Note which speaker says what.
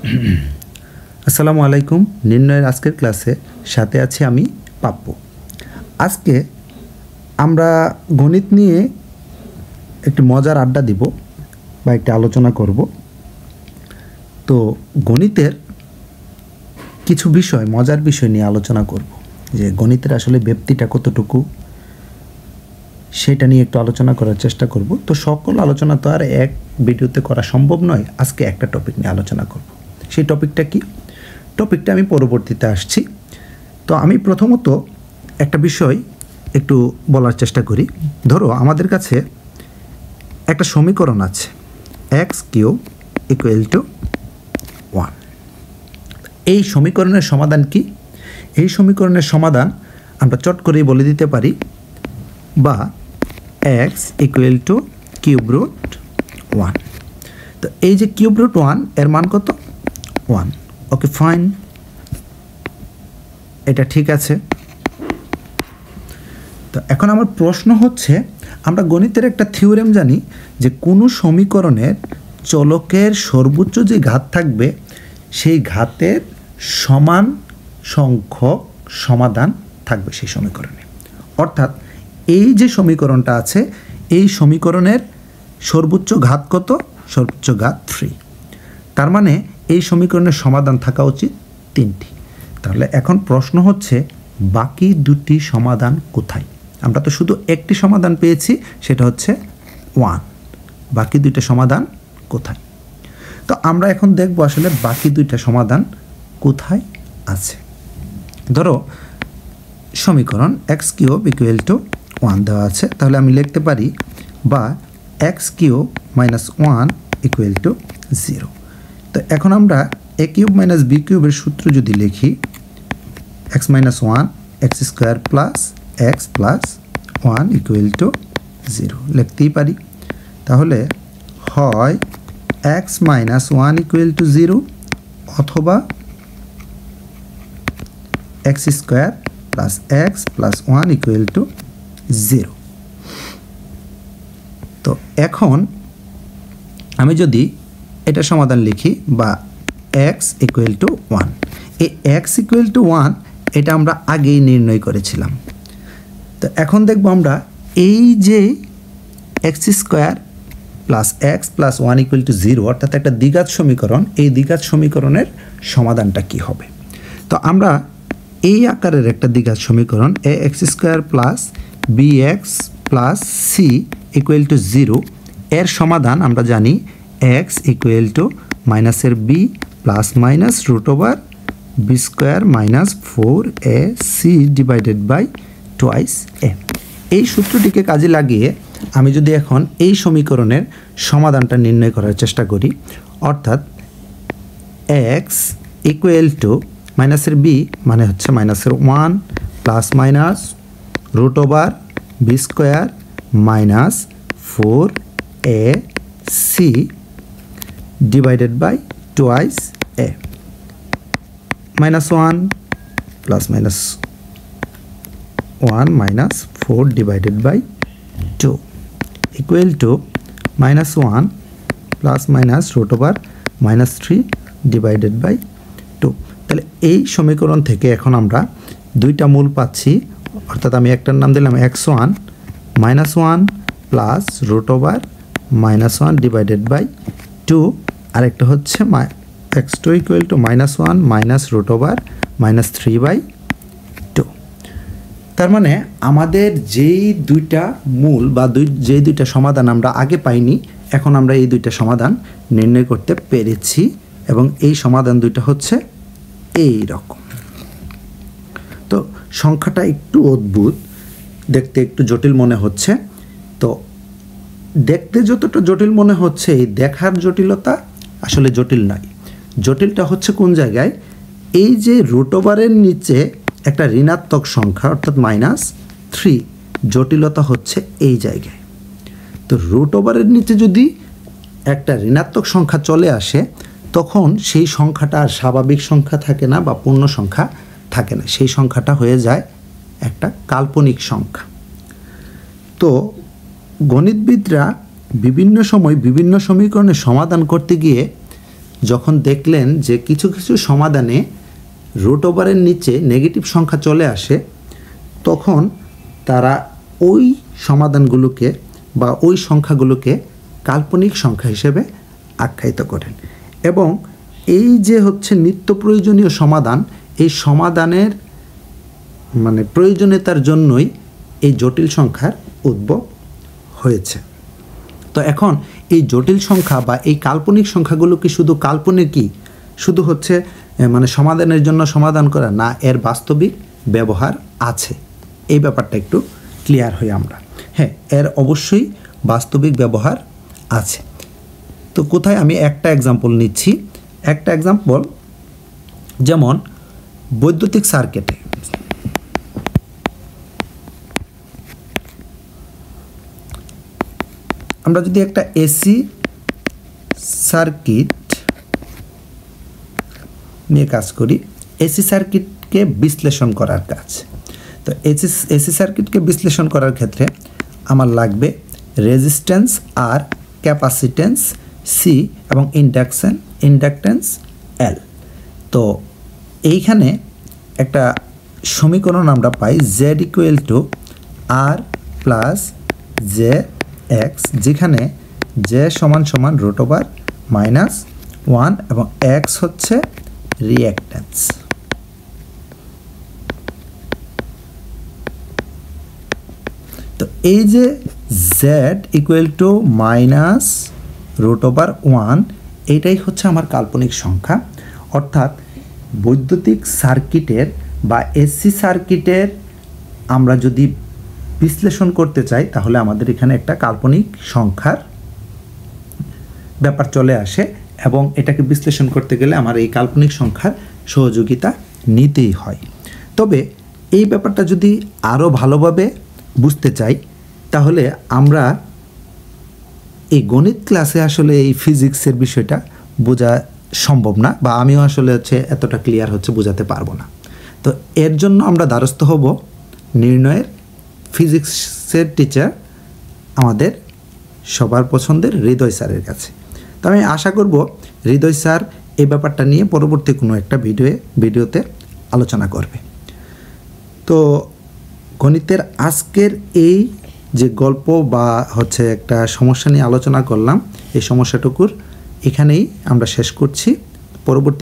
Speaker 1: আসসালামু আলাইকুম। নির্ণয়ের আজকের ক্লাসে সাথে আছি আমি পাপ্পু। আজকে আমরা গণিত নিয়ে একটি মজার আড্ডা দিব বা একটি আলোচনা করব। তো গণিতের কিছু বিষয়, মজার বিষয় নিয়ে আলোচনা করব, যে গণিতের আসলে ব্যাপ্তিটা কতটুকু সেটা নিয়ে একটু আলোচনা করার চেষ্টা করব। তো সকল আলোচনা তো আর এক ভিডিওতে করা সম্ভব নয়। আজকে একটা টপিক নিয়ে আলোচনা করব। সেই টপিকটা কি? টপিকটা আমি পরবর্তীতে আসছি। তো আমি প্রথমত একটা বিষয় একটু বলার চেষ্টা করি। ধরো আমাদের কাছে একটা সমীকরণ আছে, এক্স কিউব ইকুয়াল টু 1। এই সমীকরণের সমাধান কি? এই সমীকরণের সমাধান আমরা চট করেই বলে দিতে পারি, বা x equal to cube root 1। তো এই যে কিউব রুট 1 এর মান কত? 1। ওকে, ফাইন, এটা ঠিক আছে। তো এখন আমার প্রশ্ন হচ্ছে, আমরা গণিতের একটা থিওরেম জানি যে কোনো সমীকরণের চলকের সর্বোচ্চ যে ঘাত থাকবে সেই ঘাতের সমান সংখ্যক সমাধান থাকবে সেই সমীকরণে। অর্থাৎ এই যে সমীকরণটা আছে, এই সমীকরণের সর্বোচ্চ ঘাত কত? সর্বোচ্চ ঘাত 3। তার মানে এই সমীকরণের সমাধান থাকা উচিত 3টি। তাহলে এখন প্রশ্ন হচ্ছে, বাকি দুটি সমাধান কোথায়? আমরা তো শুধু একটি সমাধান পেয়েছি, সেটা হচ্ছে 1। বাকি দুইটা সমাধান কোথায়? তো আমরা এখন দেখব আসলে বাকি দুইটা সমাধান কোথায় আছে। ধরো সমীকরণ এক্স কিউব ইকুয়াল টু 1 দেওয়া আছে, তাহলে আমি লিখতে পারি বা x cube minus 1 equal to 0। তো এখন আমরা এ কিউব মাইনাস বি কিউবের সূত্র যদি লিখি, x minus 1 x square plus x plus 1 equal to 0 লিখতেই পারি। তাহলে হয় এক্স মাইনাস 1 ইকুয়াল টু 0 অথবা x square plus x plus 1 equal to 0। তো এখন আমি যদি এটা সমাধান লিখি, বা এক্স ইকুয়াল টু 1, এই এক্স ইকুয়াল টু 1 এটা আমরা আগেই নির্ণয় করেছিলাম। তো এখন দেখব আমরা এই যে x square plus x plus 1 equal to 0, অর্থাৎ একটা দ্বিঘাত সমীকরণ, এই দ্বিঘাত সমীকরণের সমাধানটা কি হবে? তো আমরা এই আকারের একটা দ্বিঘাত সমীকরণ A X square plus B X plus C equal to 0 এর সমাধান আমরা জানি এক্স ইকুয়াল টু মাইনাসের B plus minus root over B square minus 4 A C divided by twice A. এই সূত্রটিকে কাজে লাগিয়ে আমি যদি এখন এই সমীকরণের সমাধানটা নির্ণয় করার চেষ্টা করি, অর্থাৎ এক্স ইকুয়াল টু মাইনাসের বি মানে হচ্ছে মাইনাসের 1 plus minus root over B square minus 4 A C divided by twice a, minus 1 plus minus 1 minus 4 divided by 2 equal to minus 1 plus minus root over minus 3 divided by 2। তাহলে এই সমীকরণ থেকে এখন আমরা দুইটা মূল পাচ্ছি, অর্থাৎ আমি একটার নাম দিলাম x1 minus 1 plus root over minus 1 divided by 2, আরেকটা হচ্ছে x2 equal to minus 1 minus root over minus 3 by 2। তার মানে আমাদের যেই দুইটা মূল বা যেই দুইটা সমাধান আমরা আগে পাইনি, এখন আমরা এই দুইটা সমাধান নির্ণয় করতে পেরেছি, এবং এই সমাধান দুইটা হচ্ছে এই রকম। তো সংখ্যাটা একটু অদ্ভুত, দেখতে একটু জটিল মনে হচ্ছে। তো দেখতে যতটা জটিল মনে হচ্ছে, এই দেখার জটিলতা আসলে জটিল নয়। জটিলটা হচ্ছে কোন জায়গায়? এই যে রুট ওভারের নিচে একটা ঋণাত্মক সংখ্যা অর্থাৎ -3, জটিলতা হচ্ছে এই জায়গায়। তো রুট ওভারের নিচে যদি একটা ঋণাত্মক সংখ্যা চলে আসে, তখন সেই সংখ্যাটা আর স্বাভাবিক সংখ্যা থাকে না বা পূর্ণ সংখ্যা থাকে না, সেই সংখ্যাটা হয়ে যায় একটা কাল্পনিক সংখ্যা। তো গণিতবিদরা বিভিন্ন সময় বিভিন্ন সমীকরণের সমাধান করতে গিয়ে যখন দেখলেন যে কিছু কিছু সমাধানে রুট ওভারের নিচে নেগেটিভ সংখ্যা চলে আসে, তখন তারা ওই সমাধানগুলোকে বা ওই সংখ্যাগুলোকে কাল্পনিক সংখ্যা হিসেবে আখ্যায়িত করেন। এবং এই যে হচ্ছে নিত্য প্রয়োজনীয় সমাধান, এই সমাধানের মানে প্রয়োজনীয়তার জন্যই এই জটিল সংখ্যার উদ্ভব হয়েছে। তো এখন এই জটিল সংখ্যা বা এই কাল্পনিক সংখ্যাগুলো কি শুধু কাল্পনিকই, শুধু হচ্ছে মানে সমাধানের জন্য সমাধান করা না, এর বাস্তবিক ব্যবহার আছে? এই ব্যাপারটা একটু ক্লিয়ার হই আমরা। হ্যাঁ, এর অবশ্যই বাস্তবিক ব্যবহার আছে। তো কোথায়, আমি একটা এক্সাম্পল নিচ্ছি। একটা এক্সাম্পল যেমন বৈদ্যুতিক সার্কিটে আমরা যদি একটা এসি সার্কিট নিয়ে কাজ করি, এসি সার্কিটকে বিশ্লেষণ করার কাজ। তো এসি সার্কিটকে বিশ্লেষণ করার ক্ষেত্রে আমার লাগবে রেজিস্ট্যান্স আর, ক্যাপাসিট্যান্স সি এবং ইন্ডাকট্যান্স এল। তো এইখানে একটা সমীকরণ আমরা পাই Z equal to R plus J X, যেখানে জে সমান সমান রুট ওভার -1 এবং এক্স হচ্ছে রিঅ্যাক্ট্যান্স। তো এই যে জেড ইকুয়াল টু -√1, এইটাই হচ্ছে আমার কাল্পনিক সংখ্যা। অর্থাৎ বৈদ্যুতিক সার্কিটের বা এসি সার্কিটের আমরা যদি বিশ্লেষণ করতে চাই, তাহলে আমাদের এখানে একটা কাল্পনিক সংখ্যার ব্যাপার চলে আসে এবং এটাকে বিশ্লেষণ করতে গেলে আমার এই কাল্পনিক সংখ্যার সহযোগিতা নিতেই হয়। তবে এই ব্যাপারটা যদি আরও ভালোভাবে বুঝতে চাই, তাহলে আমরা এই গণিত ক্লাসে আসলে এই ফিজিক্সের বিষয়টা বোঝা সম্ভব না, বা আমিও আসলে এতটা ক্লিয়ার বোঝাতে পারবো না। তো এর জন্য আমরা দ্বারস্থ হব নির্ণয়ের ফিজিক্সের টিচার, আমাদের সবার পছন্দের হৃদয় স্যারের কাছে। তো আমি আশা করব হৃদয় স্যার এই ব্যাপারটা নিয়ে পরবর্তী কোনো একটা ভিডিওতে আলোচনা করবে। তো গণিতের আজকের এই যে গল্প বা একটা সমস্যা নিয়ে আলোচনা করলাম, এই সমস্যাটুকুর এখানেই আমরা শেষ করছি। পরবর্তী